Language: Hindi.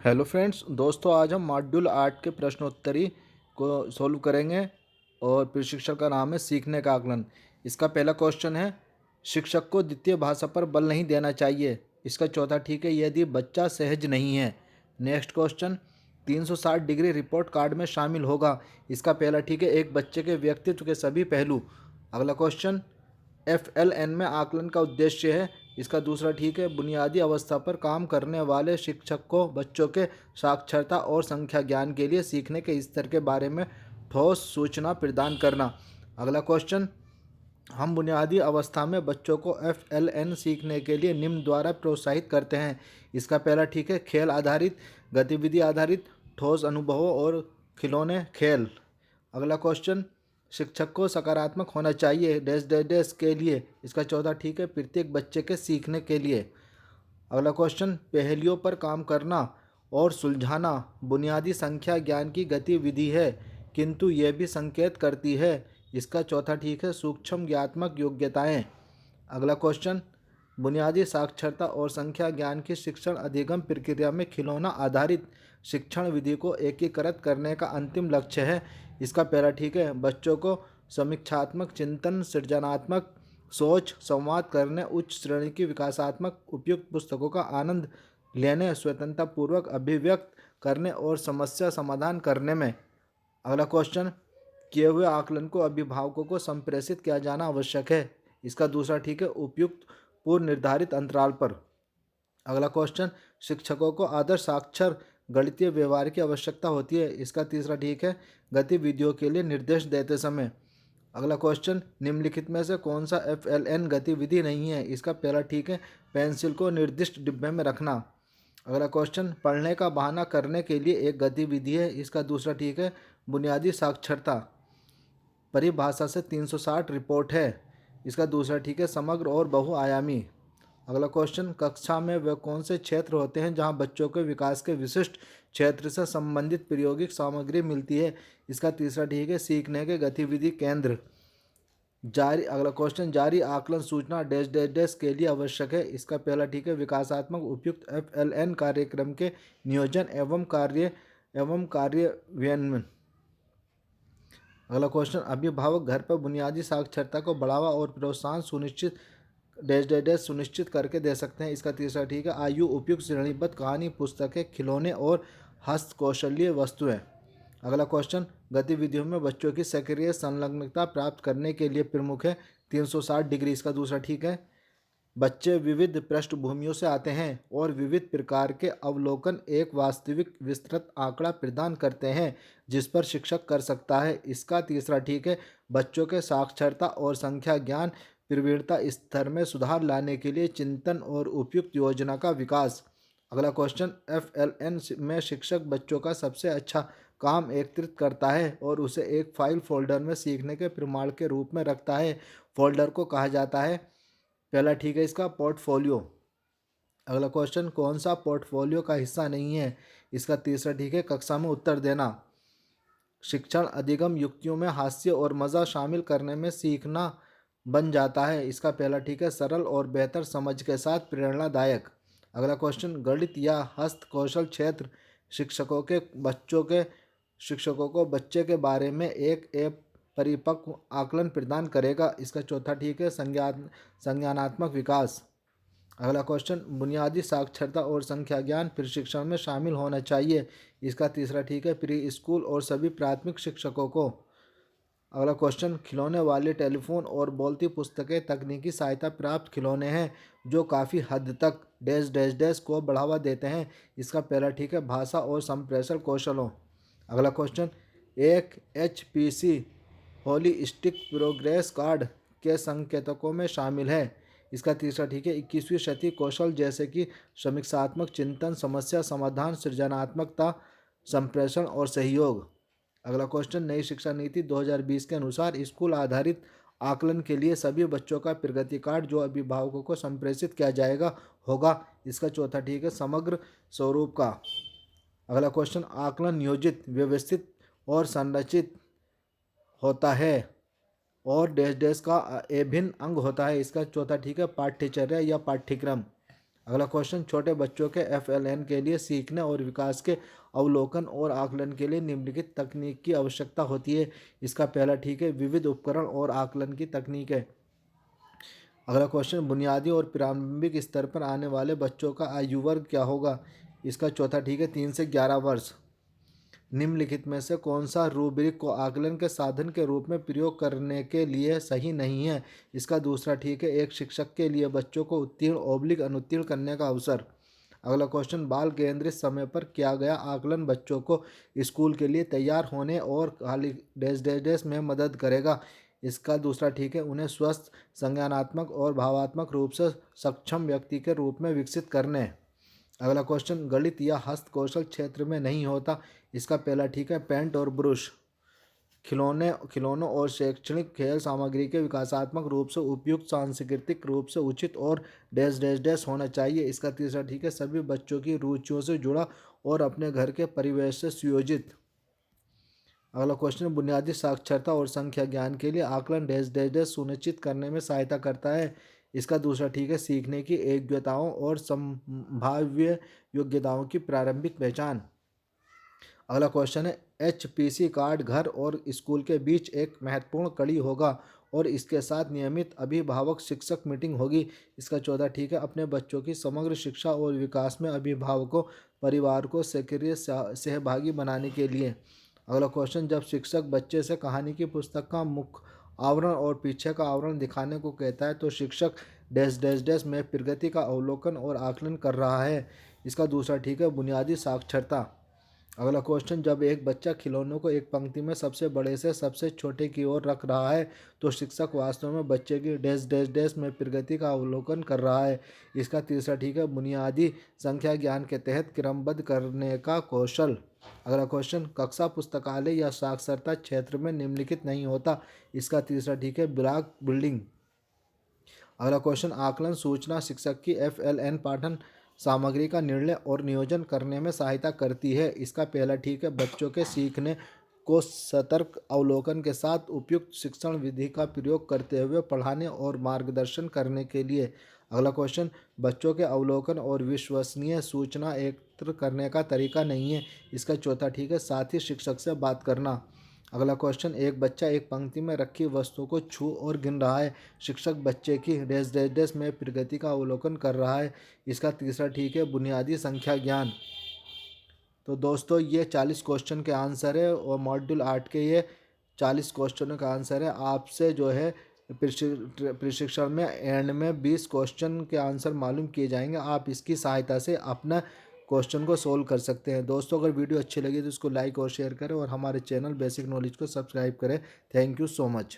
हेलो फ्रेंड्स, दोस्तों आज हम मॉड्यूल 8 के प्रश्नोत्तरी को सॉल्व करेंगे और प्रशिक्षक का नाम है सीखने का आकलन। इसका पहला क्वेश्चन है, शिक्षक को द्वितीय भाषा पर बल नहीं देना चाहिए। इसका चौथा ठीक है, यदि बच्चा सहज नहीं है। Next question, 360 degree report card में शामिल होगा। इसका पहला ठीक है, एक बच्चे के व्यक्तित्व के सभी पहलू। अगला क्वेश्चन, FLN में आकलन का उद्देश्य है। इसका दूसरा ठीक है, बुनियादी अवस्था पर काम करने वाले शिक्षक को बच्चों के साक्षरता और संख्या ज्ञान के लिए सीखने के स्तर के बारे में ठोस सूचना प्रदान करना। अगला क्वेश्चन, हम बुनियादी अवस्था में बच्चों को FLN सीखने के लिए निम्न द्वारा प्रोत्साहित करते हैं। इसका पहला ठीक है, खेल आधारित, गतिविधि आधारित, ठोस अनुभवों और खिलौने खेल। अगला क्वेश्चन, शिक्षक को सकारात्मक होना चाहिए डैश डैश डैश के लिए। इसका चौथा ठीक है, प्रत्येक बच्चे के सीखने के लिए। अगला क्वेश्चन, पहेलियों पर काम करना और सुलझाना बुनियादी संख्या ज्ञान की गतिविधि है, किंतु यह भी संकेत करती है। इसका चौथा ठीक है, सूक्ष्म ज्ञात्मक योग्यताएं। अगला क्वेश्चन, बुनियादी साक्षरता और संख्या ज्ञान की शिक्षण अधिगम प्रक्रिया में खिलौना आधारित शिक्षण विधि को एकीकृत करने का अंतिम लक्ष्य है। इसका पहला ठीक है, बच्चों को समीक्षात्मक चिंतन, सृजनात्मक सोच, संवाद करने, उच्च श्रेणी की विकासात्मक उपयुक्त पुस्तकों का आनंद लेने, स्वतंत्रतापूर्वक अभिव्यक्त करने और समस्या समाधान करने में। अगला क्वेश्चन, किए हुए आकलन को अभिभावकों को संप्रेषित किया जाना आवश्यक है। इसका दूसरा ठीक है, उपयुक्त पूर्व निर्धारित अंतराल पर। अगला क्वेश्चन, शिक्षकों को आदर्श साक्षर गणितीय व्यवहार की आवश्यकता होती है। इसका तीसरा ठीक है, गतिविधियों के लिए निर्देश देते समय। अगला क्वेश्चन, निम्नलिखित में से कौन सा FLN गतिविधि नहीं है। इसका पहला ठीक है, पेंसिल को निर्दिष्ट डिब्बे में रखना। अगला क्वेश्चन, पढ़ने का बहाना करने के लिए एक गतिविधि है। इसका दूसरा ठीक है, बुनियादी साक्षरता परिभाषा से 360 रिपोर्ट है। इसका दूसरा ठीक है, समग्र और बहुआयामी। अगला क्वेश्चन, कक्षा में वे कौन से क्षेत्र होते हैं जहां बच्चों के विकास के विशिष्ट क्षेत्र से संबंधित प्रायोगिक सामग्री मिलती है। इसका तीसरा ठीक है, सीखने के गतिविधि केंद्र। अगला क्वेश्चन, जारी आकलन सूचना डैश डैश डैश के लिए आवश्यक है। इसका पहला ठीक है, विकासात्मक उपयुक्त FLN कार्यक्रम के नियोजन एवं कार्यान्वयन। अगला क्वेश्चन, अभिभावक घर पर बुनियादी साक्षरता को बढ़ावा और प्रोत्साहन सुनिश्चित डैश डैश डैश सुनिश्चित करके दे सकते हैं। इसका तीसरा ठीक है, आयु उपयुक्त श्रेणीबद्ध कहानी, पुस्तकें, खिलौने और हस्तकौशलीय वस्तुएं। अगला क्वेश्चन, गतिविधियों में बच्चों की सक्रिय संलग्नता प्राप्त करने के लिए प्रमुख है 360 डिग्री। इसका दूसरा ठीक है, बच्चे विविध पृष्ठभूमियों से आते हैं और विविध प्रकार के अवलोकन एक वास्तविक विस्तृत आंकड़ा प्रदान करते हैं जिस पर शिक्षक कर सकता है। इसका तीसरा ठीक है, बच्चों के साक्षरता और संख्या ज्ञान प्रवीणता स्तर में सुधार लाने के लिए चिंतन और उपयुक्त योजना का विकास। अगला क्वेश्चन, FLN में शिक्षक बच्चों का सबसे अच्छा काम एकत्रित करता है और उसे एक फाइल फोल्डर में सीखने के प्रमाण के रूप में रखता है। फोल्डर को कहा जाता है, पहला ठीक है इसका, पोर्टफोलियो। अगला क्वेश्चन, कौन सा पोर्टफोलियो का हिस्सा नहीं है। इसका तीसरा ठीक है, कक्षा में उत्तर देना। शिक्षण अधिगम युक्तियों में हास्य और मज़ा शामिल करने में सीखना बन जाता है। इसका पहला ठीक है, सरल और बेहतर समझ के साथ प्रेरणादायक। अगला क्वेश्चन, गणित या हस्तकौशल क्षेत्र शिक्षकों को बच्चे के बारे में एक परिपक्व आकलन प्रदान करेगा। इसका चौथा ठीक है, संज्ञानात्मक विकास। अगला क्वेश्चन, बुनियादी साक्षरता और संख्या ज्ञान प्रशिक्षण में शामिल होना चाहिए। इसका तीसरा ठीक है, प्री स्कूल और सभी प्राथमिक शिक्षकों को। अगला क्वेश्चन, खिलौने वाले टेलीफोन और बोलती पुस्तकें तकनीकी सहायता प्राप्त खिलौने हैं जो काफ़ी हद तक डैश डैश डैश को बढ़ावा देते हैं। इसका पहला ठीक है, भाषा और संप्रेषण कौशलों। अगला क्वेश्चन, एक HPC होलिस्टिक प्रोग्रेस कार्ड के संकेतकों में शामिल है। इसका तीसरा ठीक है, 21वीं शती कौशल जैसे कि समीक्षात्मक चिंतन, समस्या समाधान, सृजनात्मकता, संप्रेषण और सहयोग। अगला क्वेश्चन, नई शिक्षा नीति 2020 के अनुसार स्कूल आधारित आकलन के लिए सभी बच्चों का प्रगति कार्ड जो अभिभावकों को संप्रेषित किया जाएगा होगा। इसका चौथा ठीक है, समग्र स्वरूप का। अगला क्वेश्चन, आकलन नियोजित, व्यवस्थित और संरचित होता है और डैश डैश का अभिन्न अंग होता है। इसका चौथा ठीक है, पाठ्यचर्या या पाठ्यक्रम। अगला क्वेश्चन, छोटे बच्चों के FLN के लिए सीखने और विकास के अवलोकन और आकलन के लिए निम्नलिखित तकनीक की आवश्यकता होती है। इसका पहला ठीक है विविध उपकरण और आकलन की तकनीक है। अगला क्वेश्चन, बुनियादी और प्रारंभिक स्तर पर आने वाले बच्चों का आयु वर्ग क्या होगा। इसका चौथा ठीक है 3 से 11 वर्ष। निम्नलिखित में से कौन सा रूब्रिक को आकलन के साधन के रूप में प्रयोग करने के लिए सही नहीं है। इसका दूसरा ठीक है एक शिक्षक के लिए बच्चों को उत्तीर्ण अनुत्तीर्ण करने का अवसर। अगला क्वेश्चन, बाल केंद्रित समय पर किया गया आकलन बच्चों को स्कूल के लिए तैयार होने और खाली डैश डैश डैश में मदद करेगा। इसका दूसरा ठीक है उन्हें स्वस्थ संज्ञानात्मक और भावात्मक रूप से सक्षम व्यक्ति के रूप में विकसित करने। अगला क्वेश्चन, गणित या हस्त कौशल क्षेत्र में नहीं होता। इसका पहला ठीक है पेंट और ब्रश। खिलौनों और शैक्षणिक खेल सामग्री के विकासात्मक रूप से उपयुक्त सांस्कृतिक रूप से उचित और डैश डैश डैश होना चाहिए। इसका तीसरा ठीक है सभी बच्चों की रुचियों से जुड़ा और अपने घर के परिवेश से सुयोजित। अगला क्वेश्चन, बुनियादी साक्षरता और संख्या ज्ञान के लिए आकलन डैश डैश डैश सुनिश्चित करने में सहायता करता है। इसका दूसरा ठीक है सीखने की योग्यताओं और संभाव्य योग्यताओं की प्रारंभिक पहचान। अगला क्वेश्चन है HPC कार्ड घर और स्कूल के बीच एक महत्वपूर्ण कड़ी होगा और इसके साथ नियमित अभिभावक शिक्षक मीटिंग होगी। इसका चौथा ठीक है अपने बच्चों की समग्र शिक्षा और विकास में अभिभावकों परिवार को सक्रिय सहभागी बनाने के लिए। अगला क्वेश्चन, जब शिक्षक बच्चे से कहानी की पुस्तक का मुख्य आवरण और पीछे का आवरण दिखाने को कहता है तो शिक्षक डैश डैश डैश में प्रगति का अवलोकन और आकलन कर रहा है। इसका दूसरा ठीक है बुनियादी साक्षरता। अगला क्वेश्चन, जब एक बच्चा खिलौनों को एक पंक्ति में सबसे बड़े से सबसे छोटे की ओर रख रहा है तो शिक्षक वास्तव में बच्चे की डैश डैश डैश में प्रगति का अवलोकन कर रहा है। इसका तीसरा ठीक है बुनियादी संख्या ज्ञान के तहत क्रमबद्ध करने का कौशल। अगला क्वेश्चन, कक्षा पुस्तकालय या साक्षरता क्षेत्र में निम्नलिखित नहीं होता। इसका तीसरा ठीक है ब्लॉक बिल्डिंग। अगला क्वेश्चन, आकलन सूचना शिक्षक की FLN पाठन सामग्री का निर्णय और नियोजन करने में सहायता करती है। इसका पहला ठीक है बच्चों के सीखने को सतर्क अवलोकन के साथ उपयुक्त शिक्षण विधि का प्रयोग करते हुए पढ़ाने और मार्गदर्शन करने के लिए। अगला क्वेश्चन, बच्चों के अवलोकन और विश्वसनीय सूचना एकत्र करने का तरीका नहीं है। इसका चौथा ठीक है साथ ही शिक्षक से बात करना। अगला क्वेश्चन, एक बच्चा एक पंक्ति में रखी वस्तु को छू और गिन रहा है। शिक्षक बच्चे की डैश डैश डैश में प्रगति का अवलोकन कर रहा है। इसका तीसरा ठीक है बुनियादी संख्या ज्ञान। तो दोस्तों ये 40 क्वेश्चन के आंसर है और मॉड्यूल 8 के ये 40 क्वेश्चनों का आंसर है। आपसे जो है प्रशिक्षण में एंड में 20 क्वेश्चन के आंसर मालूम किए जाएंगे। आप इसकी सहायता से अपना क्वेश्चन को सोल्व कर सकते हैं। दोस्तों अगर वीडियो अच्छी लगी तो इसको लाइक और शेयर करें और हमारे चैनल बेसिक नॉलेज को सब्सक्राइब करें। Thank you so much.